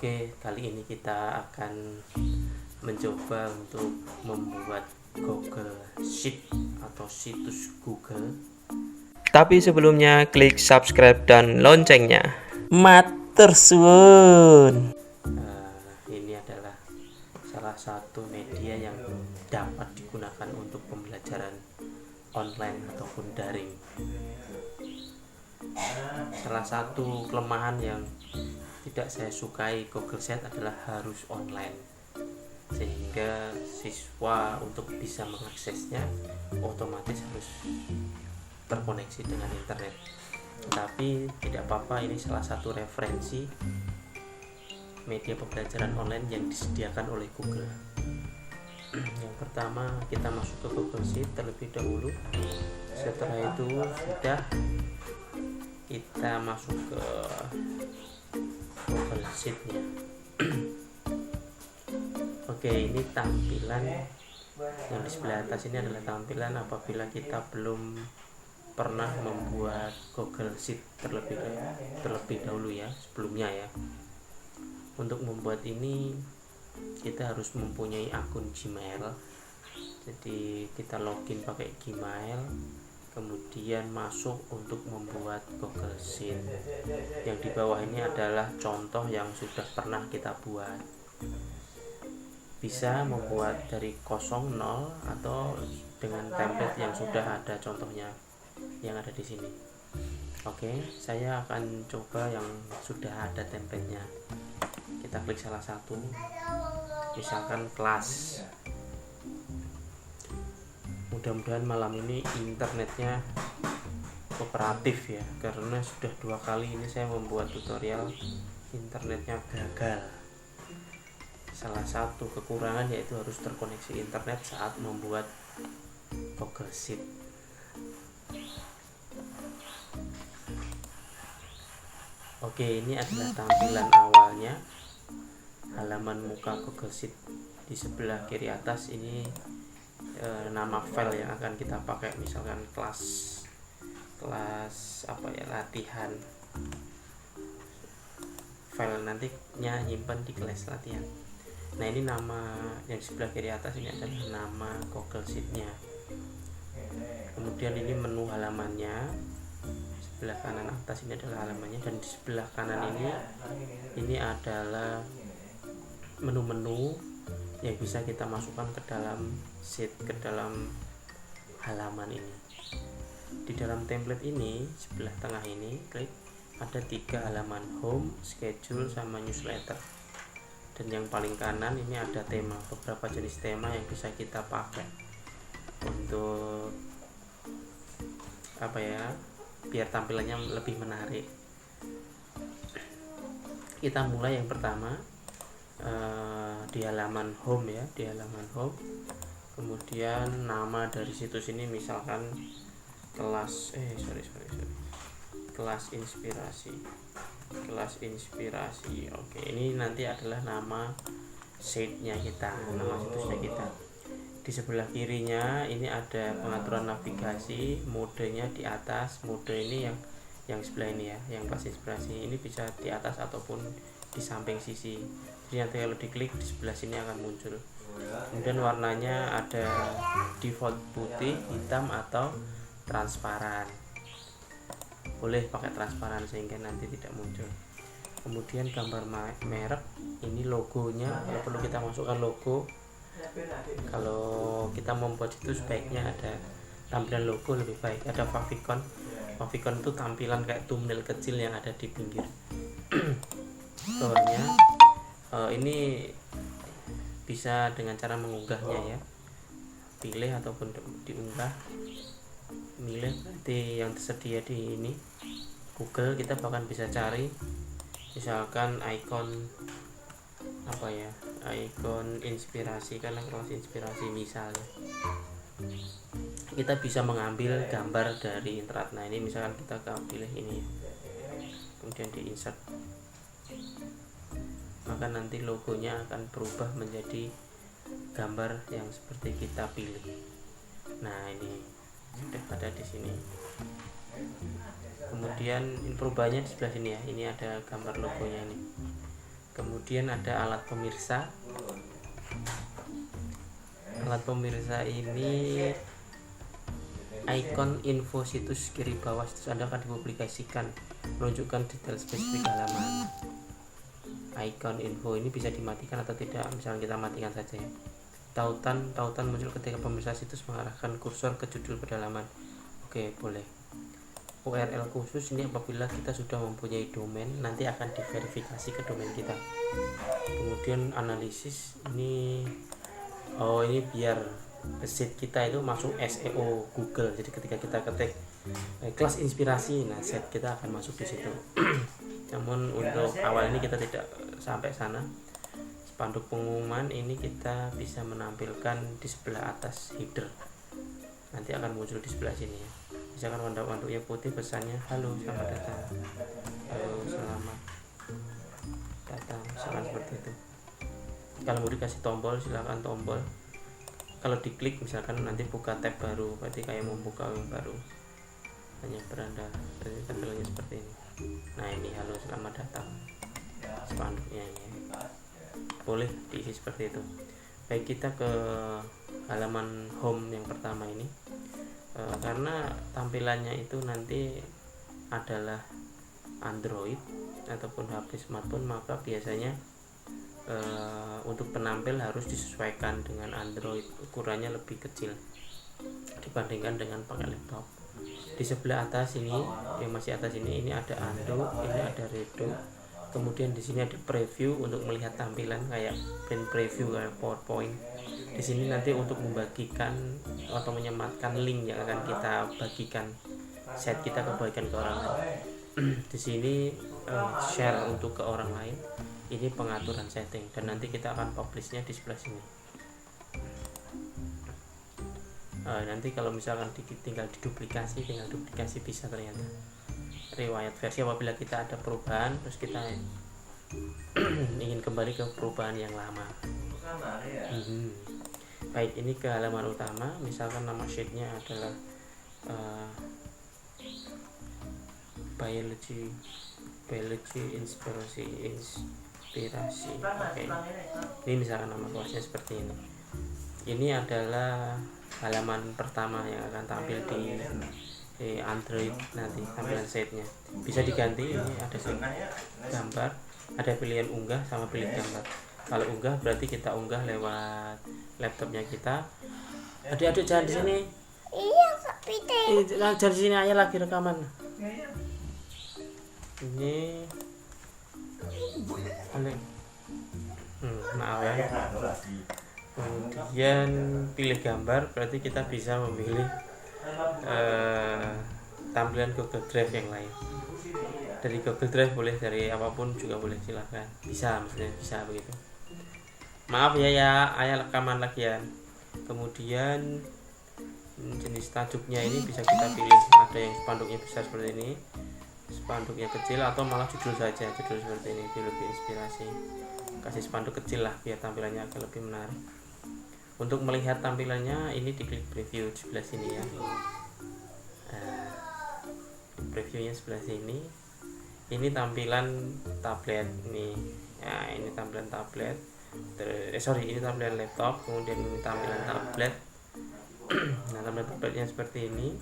Oke, kali ini kita akan mencoba untuk membuat Google Sheet atau situs Google. Tapi sebelumnya klik subscribe dan loncengnya. Matur suwun. Ini adalah salah satu media yang dapat digunakan untuk pembelajaran online ataupun daring. Salah satu kelemahan yang tidak saya sukai Google Sheet adalah harus online, sehingga siswa untuk bisa mengaksesnya otomatis harus terkoneksi dengan internet. Tapi tidak apa-apa, ini salah satu referensi media pembelajaran online yang disediakan oleh Google. Yang pertama, kita masuk ke Google Sheet terlebih dahulu. Setelah itu sudah, kita masuk ke Google Sheet-nya. Oke, ini tampilan yang di sebelah atas ini adalah tampilan apabila kita belum pernah membuat Google Sheet terlebih dahulu ya, sebelumnya ya. Untuk membuat ini kita harus mempunyai akun Gmail. Jadi kita login pakai Gmail, kemudian masuk untuk membuat Google Sheet. Yang di bawah ini adalah contoh yang sudah pernah kita buat. Bisa membuat dari 00 atau dengan template yang sudah ada contohnya yang ada di sini. Oke, saya akan coba yang sudah ada templatenya. Kita klik salah satu, misalkan kelas. Mudah-mudahan malam ini internetnya kooperatif ya, karena sudah 2 kali ini saya membuat tutorial internetnya gagal. Salah satu kekurangan yaitu harus terkoneksi internet saat membuat Google Sheet. Oke, ini adalah tampilan awalnya. Halaman muka Google Sheet di sebelah kiri atas ini nama file yang akan kita pakai, misalkan kelas apa ya, latihan. File nantinya nyimpan di kelas latihan. Nah, ini nama yang sebelah kiri atas ini adalah nama Google Sheet-nya. Kemudian ini menu halamannya. Sebelah kanan atas ini adalah halamannya, dan di sebelah kanan ini adalah menu-menu yang bisa kita masukkan ke dalam sheet, ke dalam halaman ini. Di dalam template ini, sebelah tengah ini, klik, ada 3 halaman: home, schedule, sama newsletter. Dan yang paling kanan ini ada tema, beberapa jenis tema yang bisa kita pakai untuk apa ya, biar tampilannya lebih menarik. Kita mulai yang pertama di halaman home ya, di halaman home. Kemudian nama dari situs ini misalkan kelas kelas inspirasi. Oke, ini nanti adalah nama sheet-nya kita, nama situsnya kita. Di sebelah kirinya ini ada pengaturan navigasi, modenya di atas. Mode ini yang sebelah ini ya, yang kelas inspirasi ini bisa di atas ataupun di samping sisi. Jadi nanti kalau diklik di sebelah sini akan muncul. Kemudian warnanya ada default putih, hitam, atau transparan. Boleh pakai transparan sehingga nanti tidak muncul. Kemudian gambar merek, ini logonya, kalau perlu kita masukkan logo. Kalau kita membuat itu sebaiknya ada tampilan logo lebih baik. Ada favicon. Favicon itu tampilan kayak thumbnail kecil yang ada di pinggir. Bawahnya ini bisa dengan cara mengunggahnya ya, pilih ataupun diunggah. Milih nanti yang tersedia di ini Google. Kita bahkan bisa cari misalkan ikon apa ya, ikon inspirasi, karena kelas inspirasi misalnya. Kita bisa mengambil gambar dari internet. Nah, ini misalkan kita pilih ini, kemudian di insert, maka nanti logonya akan berubah menjadi gambar yang seperti kita pilih. Nah, ini sudah ada di sini. Kemudian perubahannya di sebelah sini ya, ini ada gambar logonya ini. Kemudian ada alat pemirsa. Alat pemirsa ini ikon info situs kiri bawah situs Anda akan dipublikasikan menunjukkan detail spesifik halaman. Ikon info ini bisa dimatikan atau tidak, misalnya kita matikan saja ya. Tautan muncul ketika pemirsa situs mengarahkan kursor ke judul pada halaman. Oke, boleh. URL khusus ini apabila kita sudah mempunyai domain, nanti akan diverifikasi ke domain kita. Kemudian analisis ini ini biar sheet kita itu masuk SEO Google. Jadi ketika kita ketik kelas inspirasi, nah set kita akan masuk di situ. Namun untuk awal ini kita tidak sampai sana. Spanduk pengumuman ini kita bisa menampilkan di sebelah atas header. Nanti akan muncul di sebelah sini ya. Misalkan wanduk-wanduknya putih, pesannya halo selamat datang, halo selamat datang, misalkan seperti itu. Kalau mau dikasih tombol silakan tombol. Kalau diklik misalkan nanti buka tab baru, berarti kayak membuka yang baru. Hanya beranda, jadi tampilannya seperti ini. Nah ini halo selamat datang, spanduknya ini boleh diisi seperti itu. Baik, kita ke halaman home yang pertama ini. Karena tampilannya itu nanti adalah Android ataupun HP smartphone, maka biasanya untuk penampil harus disesuaikan dengan Android, ukurannya lebih kecil dibandingkan dengan pakai laptop. Di sebelah atas ini, yang masih atas ini ada undo, ini ada redo. Kemudian di sini ada preview untuk melihat tampilan kayak print preview kayak PowerPoint. Di sini nanti untuk membagikan atau menyematkan link yang akan kita bagikan, set kita kebagikan ke orang lain. Di sini share untuk ke orang lain. Ini pengaturan setting dan nanti kita akan publishnya di sebelah sini. Nanti kalau misalkan tinggal duplikasi bisa ternyata. Riwayat versi apabila kita ada perubahan terus kita ingin kembali ke perubahan yang lama. Baik, ini ke halaman utama. Misalkan nama sheetnya adalah biology inspirasi. Oke. Ini misalkan nama kelasnya seperti ini. Ini adalah halaman pertama yang akan tampil di Android nanti, tampilan setnya. Bisa diganti, ini ada set gambar, ada pilihan unggah sama pilih gambar. Kalau unggah berarti kita unggah lewat laptopnya kita. Adik-adik jangan di sini. Iya, Pite. Jangan di sini, ayah lagi rekaman. Ini maaf ya. Kemudian pilih gambar, berarti kita bisa memilih tampilan Google Drive yang lain. Dari Google Drive boleh, dari apapun juga boleh, silahkan. Bisa, maksudnya bisa begitu. Maaf ya ayah rekaman lagi ya. Kemudian jenis tajuknya ini bisa kita pilih. Ada yang spanduknya besar seperti ini, spanduknya kecil, atau malah judul saja, judul seperti ini, biologi inspirasi. Kasih spanduk kecil lah biar tampilannya agak lebih menarik. Untuk melihat tampilannya ini diklik preview di sebelah sini ya. Previewnya sebelah sini. Ini tampilan tablet nih. Nah, ini tampilan tablet. Ini tampilan laptop, kemudian ini tampilan tablet. Nah, tampilan tabletnya seperti ini.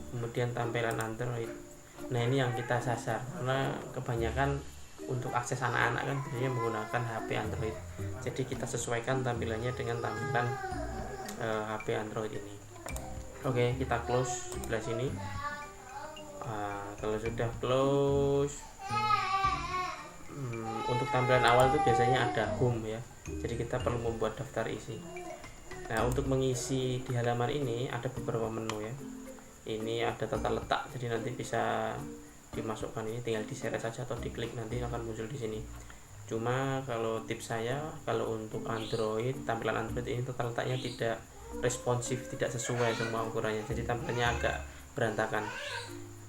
Kemudian tampilan Android. Nah, ini yang kita sasar karena kebanyakan untuk akses anak-anak kan biasanya menggunakan HP Android. Jadi kita sesuaikan tampilannya dengan tampilan HP Android ini. Oke, kita close sebelah sini. Kalau sudah close, untuk tampilan awal itu biasanya ada home ya. Jadi kita perlu membuat daftar isi. Nah, untuk mengisi di halaman ini ada beberapa menu ya. Ini ada tata letak, jadi nanti bisa dimasukkan, ini tinggal diseret saja atau diklik, nanti akan muncul di sini. Cuma kalau tips saya, kalau untuk Android, tampilan Android ini tata letaknya tidak responsif, tidak sesuai semua ukurannya, jadi tampilannya agak berantakan.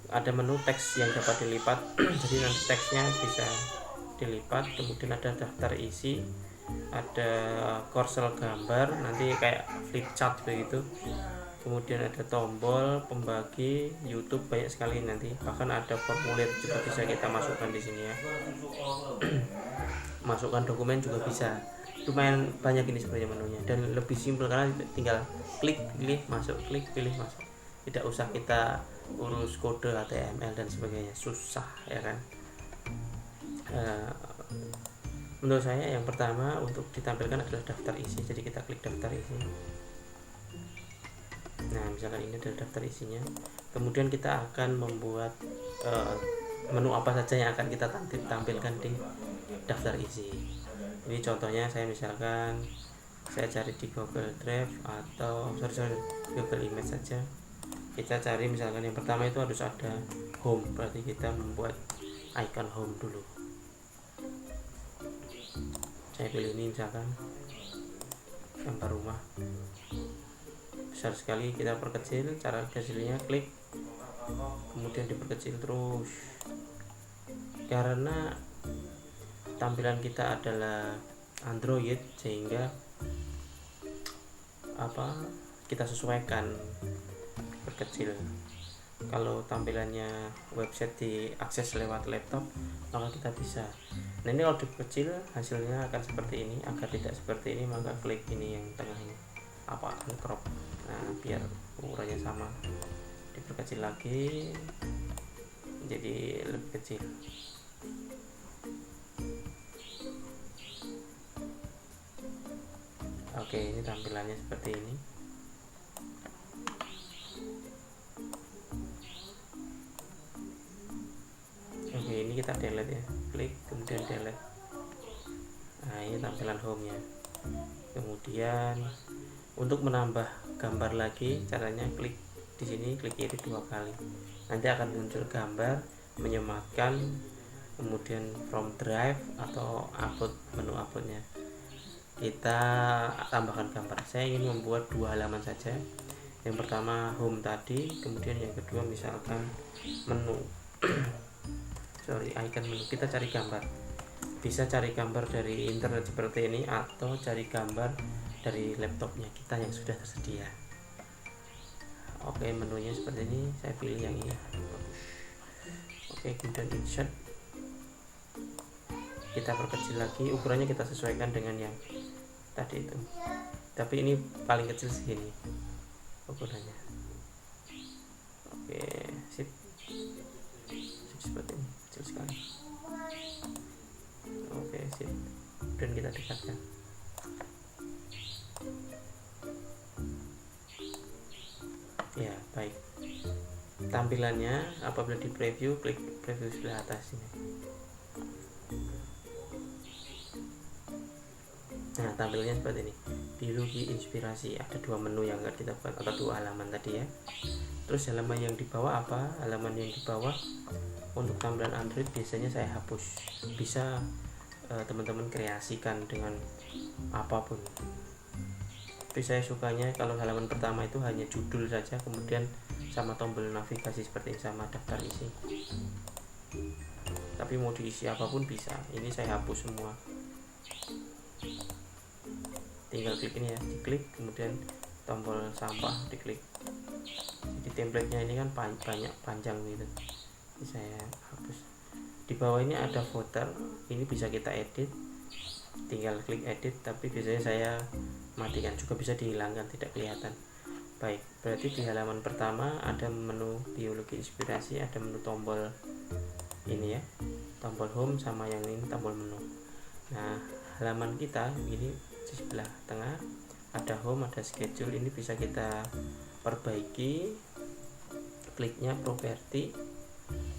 Ada menu teks yang dapat dilipat, jadi nanti teksnya bisa dilipat. Kemudian ada daftar isi, ada kursor gambar, nanti kayak flip chart begitu. kemudian ada tombol pembagi YouTube, banyak sekali nanti, bahkan ada formulir juga bisa kita masukkan di sini ya. Masukkan dokumen juga bisa, lumayan banyak ini sebenarnya menunya, dan lebih simpel karena tinggal klik pilih masuk, klik pilih masuk, tidak usah kita urus kode HTML dan sebagainya, susah ya kan. Menurut saya yang pertama untuk ditampilkan adalah daftar isi, jadi kita klik daftar isi. Nah misalkan ini adalah daftar isinya, kemudian kita akan membuat menu apa saja yang akan kita tampilkan di daftar isi. Ini contohnya saya misalkan saya cari di Google Drive atau Google Image saja. Kita cari misalkan yang pertama itu harus ada home, berarti kita membuat icon home dulu. Saya pilih ini misalkan gambar rumah, besar sekali, kita perkecil. Cara kecilnya klik kemudian diperkecil terus, karena tampilan kita adalah Android sehingga kita sesuaikan perkecil. Kalau tampilannya website diakses lewat laptop maka kita bisa. Nah ini kalau diperkecil hasilnya akan seperti ini. Agar tidak seperti ini maka klik ini yang tengah ini, uncrop. Nah biar ukurannya sama, diperkecil lagi jadi lebih kecil. Oke, ini tampilannya seperti ini. Oke, ini kita delete ya, klik kemudian delete. Nah ini tampilan home nya. Kemudian untuk menambah gambar lagi caranya klik di sini, klik kiri 2 kali, nanti akan muncul gambar menyematkan, kemudian from drive atau upload, menu uploadnya kita tambahkan gambar. Saya ingin membuat 2 halaman saja. Yang pertama home tadi, kemudian yang kedua misalkan menu icon menu. Kita cari gambar, bisa cari gambar dari internet seperti ini atau cari gambar dari laptopnya kita yang sudah tersedia. Oke, menunya seperti ini, saya pilih yang ini. Oke, kemudian insert, kita perkecil lagi, ukurannya kita sesuaikan dengan yang tadi itu, tapi ini paling kecil segini ukurannya. Oke, sip seperti ini, kecil sekali. Oke, sip, dan kita dekatkan. Ya baik, tampilannya apabila di preview, klik preview sebelah atas ini. Nah tampilannya seperti ini, biologi inspirasi, ada 2 menu yang akan kita buat atau 2 halaman tadi ya. Terus halaman yang di bawah apa? Halaman yang di bawah untuk tampilan Android biasanya saya hapus, bisa teman-teman kreasikan dengan apapun. Tapi saya sukanya kalau halaman pertama itu hanya judul saja, kemudian sama tombol navigasi seperti ini, sama daftar isi. Tapi mau diisi apapun bisa. Ini saya hapus semua. Tinggal klik ini ya, diklik, kemudian tombol sampah diklik. Jadi template-nya ini kan banyak, panjang gitu. Ini saya hapus. Di bawah ini ada footer, ini bisa kita edit. Tinggal klik edit, tapi biasanya saya matikan, juga bisa dihilangkan, tidak kelihatan. Baik, berarti di halaman pertama ada menu biologi inspirasi, ada menu tombol ini ya, tombol home, sama yang ini tombol menu. Nah halaman kita ini di sebelah tengah ada home, ada schedule, ini bisa kita perbaiki. Kliknya properti,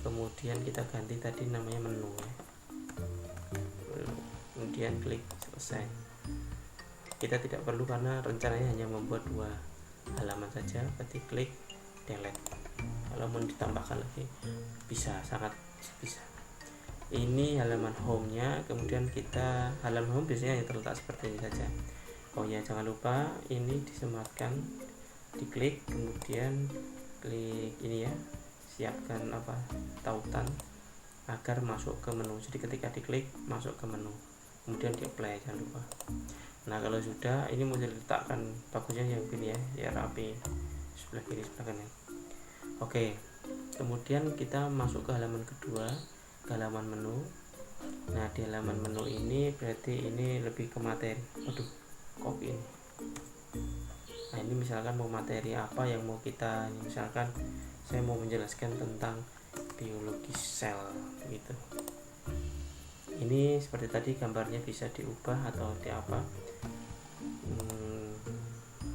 kemudian kita ganti tadi namanya menu ya, kemudian klik selesai. Kita tidak perlu karena rencananya hanya membuat 2 halaman saja, berarti klik delete. Kalau mau ditambahkan lagi bisa, sangat bisa. Ini halaman home nya, kemudian kita halaman home biasanya yang terletak seperti ini saja. Oh ya, jangan lupa ini disematkan, diklik, kemudian klik ini ya, siapkan tautan agar masuk ke menu. Jadi ketika diklik masuk ke menu, kemudian di apply, jangan lupa. Nah kalau sudah, ini mau diletakkan bagusnya yang begini ya, rapi. sebelah kiri sebelah kanan. Oke, kemudian kita masuk ke halaman kedua, ke halaman menu. Nah, di halaman menu ini berarti ini lebih ke materi. Waduh, copy ini. Nah, ini misalkan mau materi apa yang mau kita, misalkan saya mau menjelaskan tentang biologi sel gitu. Ini seperti tadi gambarnya bisa diubah atau di apa.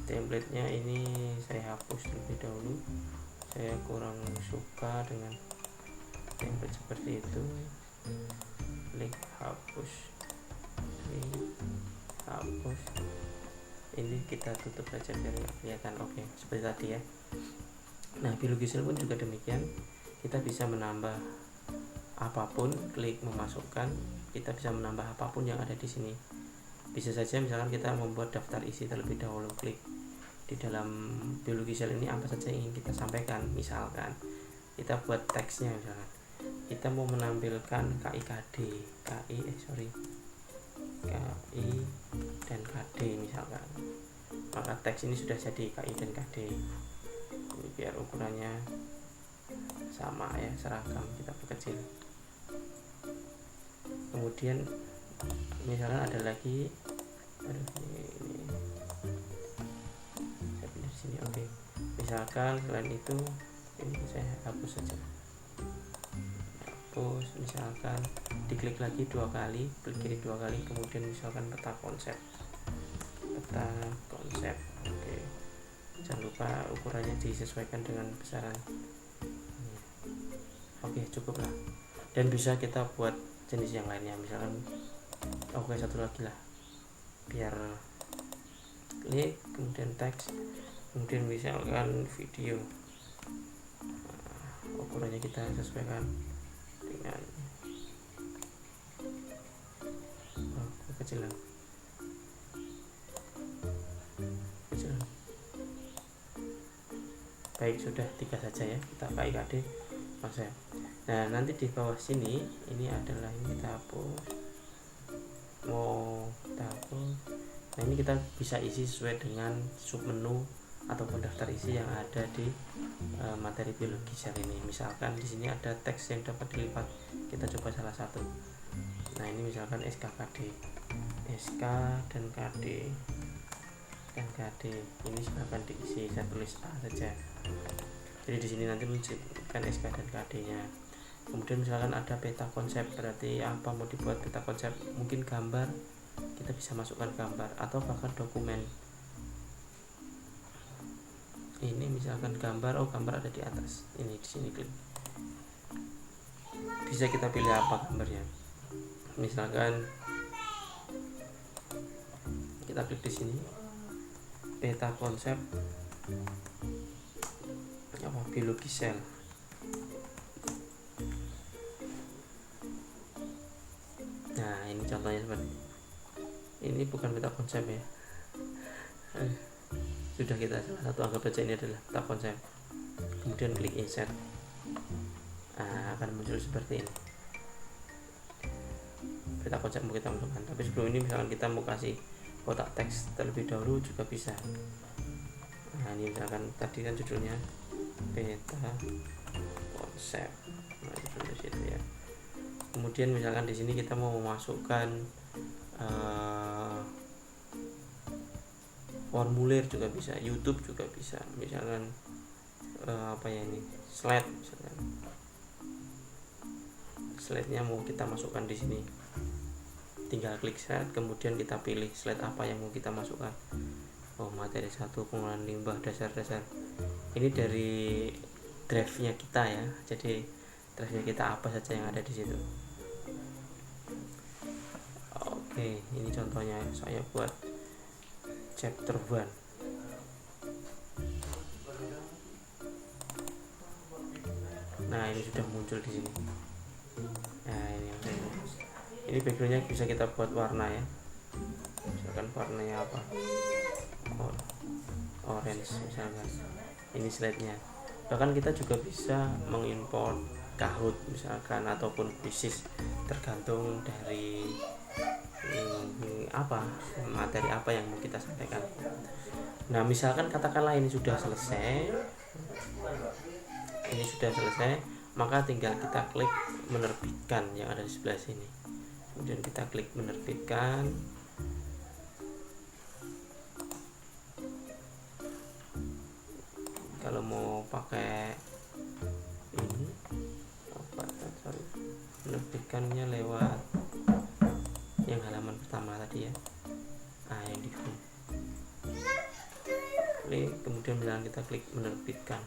Template-nya ini saya hapus terlebih dahulu. Saya kurang suka dengan template seperti itu. Klik hapus, hapus. Ini kita tutup saja biar kelihatan. Oke, seperti tadi ya. Nah, biologi sel pun juga demikian. Kita bisa menambah apapun, klik memasukkan, kita bisa menambah apapun yang ada di sini. Bisa saja misalkan kita membuat daftar isi terlebih dahulu, klik di dalam biologi sel ini apa saja yang ingin kita sampaikan. Misalkan kita buat teksnya, misalkan kita mau menampilkan KI dan KD misalkan, maka teks ini sudah jadi KI dan KD. Ini biar ukurannya sama ya, seragam, kita perkecil. Kemudian misalnya ada lagi, ini saya pilih di sini. Oke, misalkan selain itu ini saya hapus saja, hapus. Misalkan diklik lagi 2 kali, klik kiri 2 kali, kemudian misalkan peta konsep. Oke, jangan lupa ukurannya disesuaikan dengan besaran. Oke, cukuplah. Dan bisa kita buat jenis yang lainnya, misalkan satu lagi lah, biar klik kemudian teks, kemudian misalkan video. Ukurannya kita sesuaikan dengan kecilan. Baik, sudah 3 saja ya, kita KIKD konsep. Nah, nanti di bawah sini ini adalah, ini kita hapus, kita hapus. Nah, ini kita bisa isi sesuai dengan submenu ataupun daftar isi yang ada di materi biologi sel ini. Misalkan di sini ada teks yang dapat dilipat, kita coba salah satu. Nah, ini misalkan SKKD, SK dan KD ini silahkan diisi. Saya tulis A saja. Jadi di sini nanti menunjukkan SK dan KD-nya. Kemudian misalkan ada peta konsep, berarti apa mau dibuat peta konsep, mungkin gambar, kita bisa masukkan gambar atau bahkan dokumen. Ini misalkan gambar, gambar ada di atas. Ini di sini klik. Bisa kita pilih apa gambarnya. Misalkan kita klik di sini, peta konsep biologi sel. Nah, ini contohnya seperti ini, bukan peta konsep ya. Sudah kita salah satu anggap saja ini adalah peta konsep. Kemudian klik insert. Nah, akan muncul seperti ini. Peta konsep mau kita masukkan. Tapi sebelum ini misalkan kita mau kasih kotak teks terlebih dahulu juga bisa. Nah, ini misalkan tadi kan judulnya peta konsep. Nah, judulnya situ ya. Kemudian misalkan di sini kita mau memasukkan formulir juga bisa, YouTube juga bisa. Misalkan ini slide, misalkan slide-nya mau kita masukkan di sini. Tinggal klik slide, kemudian kita pilih slide apa yang mau kita masukkan. Materi 1, pengolahan limbah dasar-dasar. Ini dari drive-nya kita ya. Jadi drive-nya kita apa saja yang ada di situ. Oke, ini contohnya saya buat chapter 1. Nah, ini sudah muncul di sini. Nah, ini backgroundnya bisa kita buat warna ya. Misalkan warnanya apa? Orange misalkan. Ini slide-nya. Bahkan kita juga bisa mengimport Kahoot misalkan ataupun Quizzes, tergantung dari materi apa yang mau kita sampaikan. Nah, misalkan katakanlah ini sudah selesai, maka tinggal kita klik menerbitkan yang ada di sebelah sini. Kemudian kita klik menerbitkan. Kalau mau pakai ini menerbitkannya lewat yang halaman pertama tadi ya, yang di home. Kemudian bilang kita klik menerbitkan.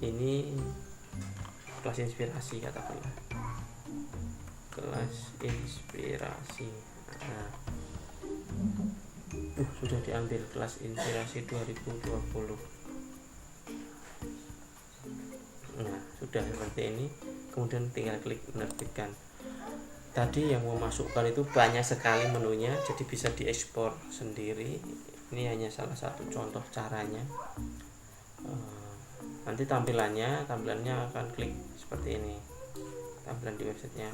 Ini kelas inspirasi, katakanlah kelas inspirasi. Nah, sudah diambil kelas inspirasi 2020. Nah, sudah seperti ini. Kemudian tinggal klik menerbitkan. Tadi yang mau masukkan itu banyak sekali menunya, jadi bisa diekspor sendiri. Ini hanya salah satu contoh caranya. Nanti tampilannya akan klik seperti ini, tampilan di websitenya.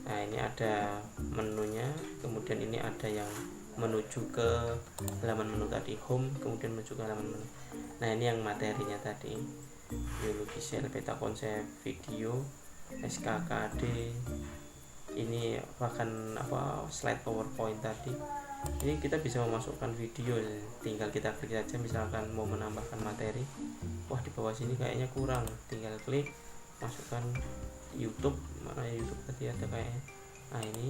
Nah, ini ada menunya, kemudian ini ada yang menuju ke halaman menu tadi, home, kemudian menuju ke halaman menu. Nah, ini yang materinya tadi, biologi sel, peta konsep, video, SKKD, ini bahkan slide PowerPoint tadi. Ini kita bisa memasukkan video, tinggal kita klik saja. Misalkan mau menambahkan materi, wah di bawah sini kayaknya kurang, tinggal klik masukkan YouTube. Mana YouTube tadi ada kayaknya. Nah, ini.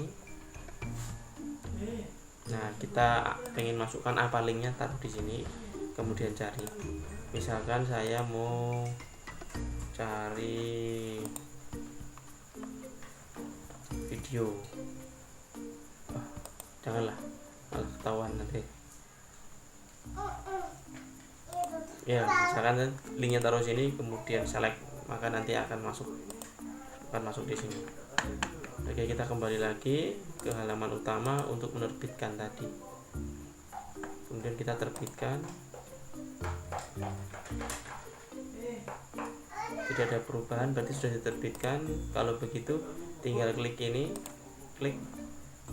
Nah, kita pengen masukkan apa linknya, taruh di sini, kemudian cari. Misalkan saya mau cari video, janganlah, malah ketahuan nanti. Ya, misalkan linknya taruh sini, kemudian select, maka nanti akan masuk di sini. Oke, kita kembali lagi ke halaman utama untuk menerbitkan tadi. Kemudian kita terbitkan. Tidak ada perubahan, berarti sudah diterbitkan. Kalau begitu tinggal klik ini, klik.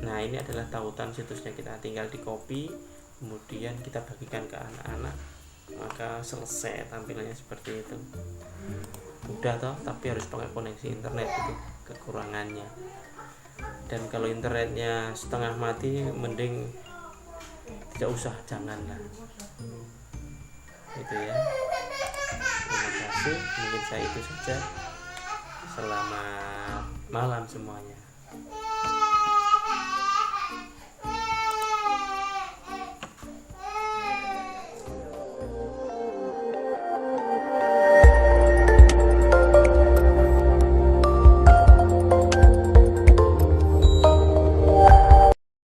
Nah, ini adalah tautan situsnya, kita tinggal di copy, kemudian kita bagikan ke anak-anak, maka selesai tampilannya seperti itu. Mudah toh, tapi harus pakai koneksi internet, itu kekurangannya. Dan kalau internetnya setengah mati, mending tidak usah, janganlah. Itu ya. Terima kasih, mungkin saya itu saja. Selamat malam semuanya.